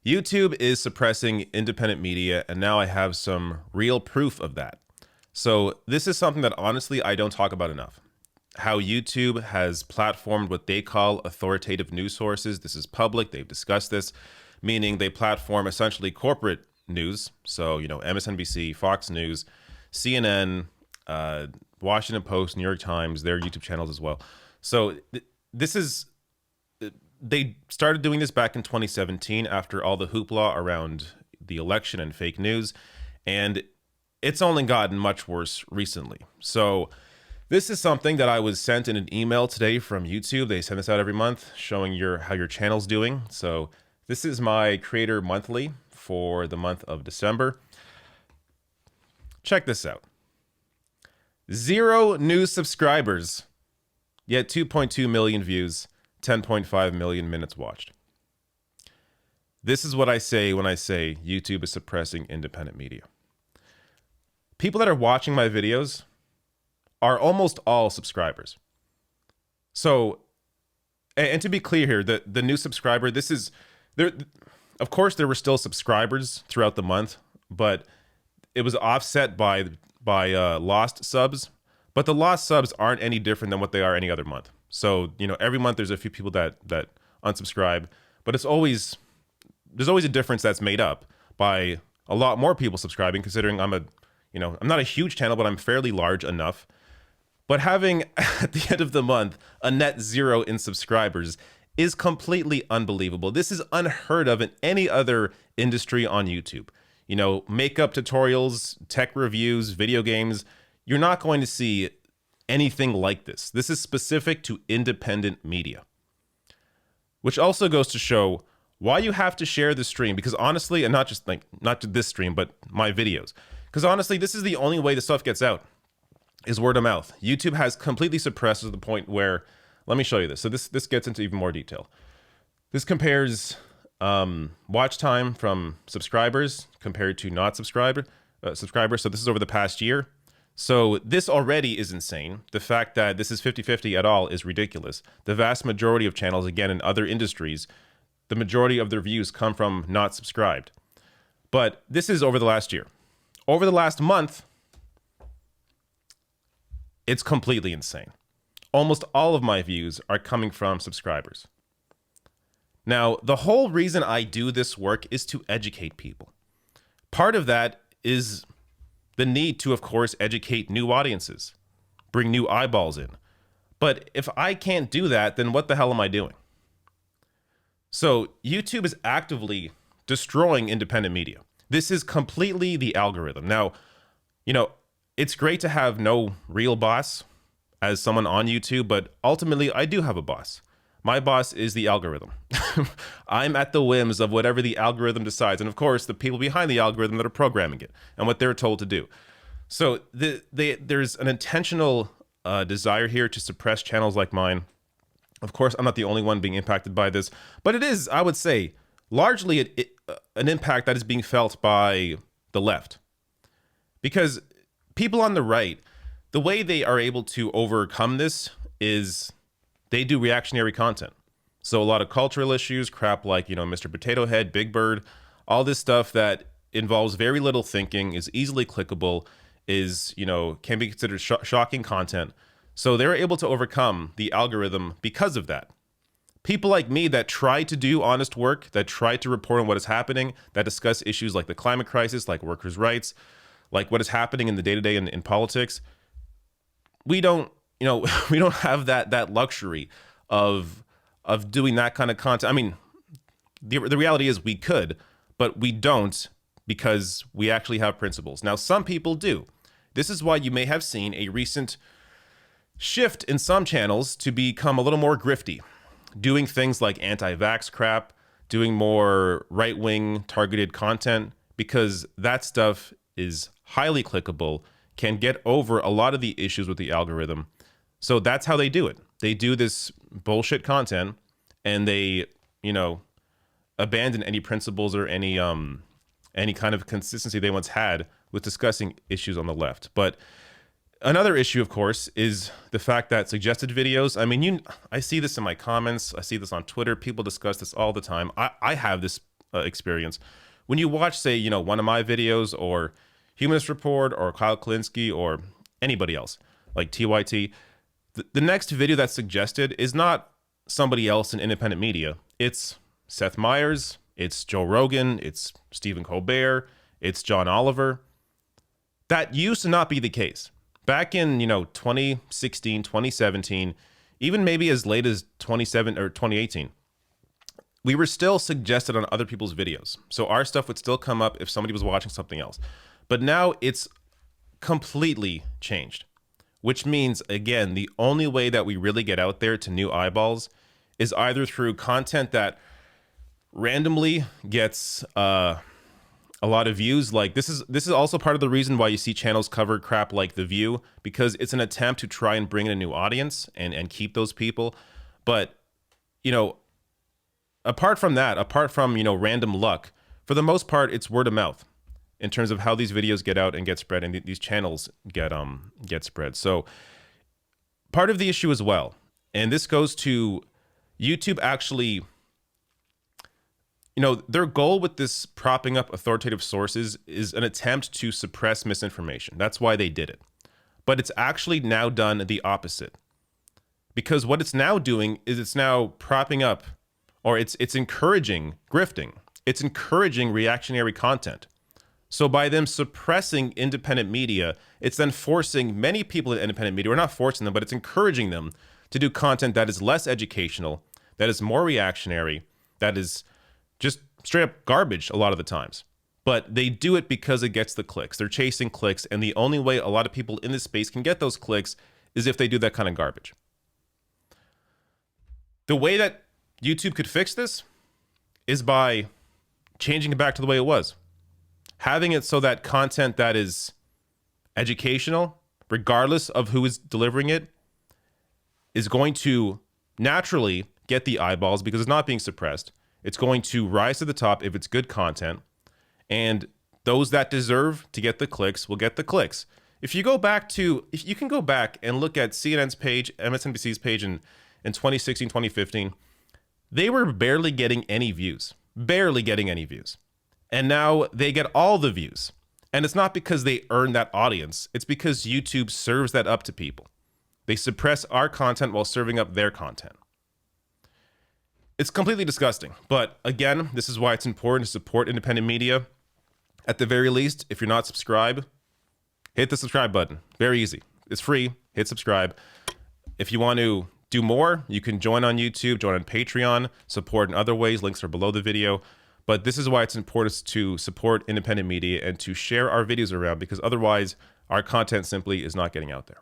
YouTube is suppressing independent media, and now I have some real proof of that. So this is something that honestly I don't talk about enough. How YouTube has platformed what they call authoritative news sources. This is public. They've discussed this, meaning they platform essentially corporate news. So, MSNBC, Fox News, CNN, Washington Post, New York Times, their YouTube channels as well. So this is, they started doing this back in 2017 after all the hoopla around the election and fake news. And it's only gotten much worse recently. So this is something that I was sent in an email today from YouTube. They send this out every month showing how your channel's doing. So this is my creator monthly for the month of December. Check this out. 0 new subscribers, yet 2.2 million views, 10.5 million minutes watched. This is what I say when I say YouTube is suppressing independent media. People that are watching my videos are almost all subscribers. So, and to be clear here, the new subscriber, this is, there. Of course, there were still subscribers throughout the month, but it was offset by lost subs. But the lost subs aren't any different than what they are any other month. So, every month there's a few people that unsubscribe, but there's always a difference that's made up by a lot more people subscribing, considering I'm not a huge channel, but I'm fairly large enough. But having, at the end of the month, a net 0 in subscribers is completely unbelievable. This is unheard of in any other industry on YouTube. Makeup tutorials, tech reviews, video games, you're not going to see anything like this. This is specific to independent media. Which also goes to show why you have to share the stream, because honestly, and not just this stream, but my videos. Because honestly, this is the only way the stuff gets out, is word of mouth. YouTube has completely suppressed to the point where, let me show you this. So this gets into even more detail. This compares watch time from subscribers compared to not subscribers. So this is over the past year. So this already is insane. The fact that this is 50-50 at all is ridiculous. The vast majority of channels, again, in other industries, the majority of their views come from not subscribed. But this is over the last year. Over the last month, it's completely insane. Almost all of my views are coming from subscribers. Now, the whole reason I do this work is to educate people. Part of that is the need to, of course, educate new audiences, bring new eyeballs in. But if I can't do that, then what the hell am I doing? So YouTube is actively destroying independent media. This is completely the algorithm. Now, it's great to have no real boss as someone on YouTube, but ultimately I do have a boss. My boss is the algorithm. I'm at the whims of whatever the algorithm decides. And of course, the people behind the algorithm that are programming it and what they're told to do. So there's an intentional desire here to suppress channels like mine. Of course, I'm not the only one being impacted by this, but it is, I would say, largely an impact that is being felt by the left. Because people on the right, the way they are able to overcome this is they do reactionary content. So a lot of cultural issues, crap like, Mr. Potato Head, Big Bird, all this stuff that involves very little thinking, is easily clickable, can be considered shocking content. So they're able to overcome the algorithm because of that. People like me that try to do honest work, that try to report on what is happening, that discuss issues like the climate crisis, like workers' rights, like what is happening in the day-to-day in politics, we don't have that luxury of doing that kind of content. I mean, the reality is we could, but we don't, because we actually have principles. Now, some people do. This is why you may have seen a recent shift in some channels to become a little more grifty, doing things like anti-vax crap, doing more right-wing targeted content, because that stuff is highly clickable, can get over a lot of the issues with the algorithm. So that's how they do it. They do this bullshit content, and they, abandon any principles or any kind of consistency they once had with discussing issues on the left. But another issue, of course, is the fact that suggested videos, I see this in my comments, I see this on Twitter, people discuss this all the time. I have this experience. When you watch, say, you know, one of my videos or Humanist Report or Kyle Klinsky or anybody else like TYT, the next video that's suggested is not somebody else in independent media. It's Seth Meyers, it's Joe Rogan, it's Stephen Colbert, it's John Oliver. That used to not be the case. Back in, you know, 2016, 2017, even maybe as late as 2018, we were still suggested on other people's videos. So our stuff would still come up if somebody was watching something else. But now it's completely changed, which means, again, the only way that we really get out there to new eyeballs is either through content that randomly gets a lot of views. Like this is also part of the reason why you see channels cover crap like The View, because it's an attempt to try and bring in a new audience and keep those people. But, you know, apart from that, apart from, you know, random luck, for the most part, it's word of mouth in terms of how these videos get out and get spread, and these channels get spread. So part of the issue as well, and this goes to YouTube actually, you know, their goal with this propping up authoritative sources is an attempt to suppress misinformation. That's why they did it. But it's actually now done the opposite. Because what it's now doing is it's now propping up, or it's encouraging grifting. It's encouraging reactionary content. So by them suppressing independent media, it's then forcing many people in independent media, or not forcing them, but it's encouraging them to do content that is less educational, that is more reactionary, that is just straight up garbage a lot of the times. But they do it because it gets the clicks. They're chasing clicks, and the only way a lot of people in this space can get those clicks is if they do that kind of garbage. The way that YouTube could fix this is by changing it back to the way it was. Having it so that content that is educational, regardless of who is delivering it, is going to naturally get the eyeballs because it's not being suppressed. It's going to rise to the top if it's good content, and those that deserve to get the clicks will get the clicks. If you can go back and look at CNN's page, MSNBC's page in 2016, 2015, they were barely getting any views. And now they get all the views. And it's not because they earn that audience. It's because YouTube serves that up to people. They suppress our content while serving up their content. It's completely disgusting. But again, this is why it's important to support independent media. At the very least, if you're not subscribed, hit the subscribe button. Very easy. It's free. Hit subscribe. If you want to do more, you can join on YouTube, join on Patreon, support in other ways. Links are below the video. But this is why it's important to support independent media and to share our videos around, because otherwise our content simply is not getting out there.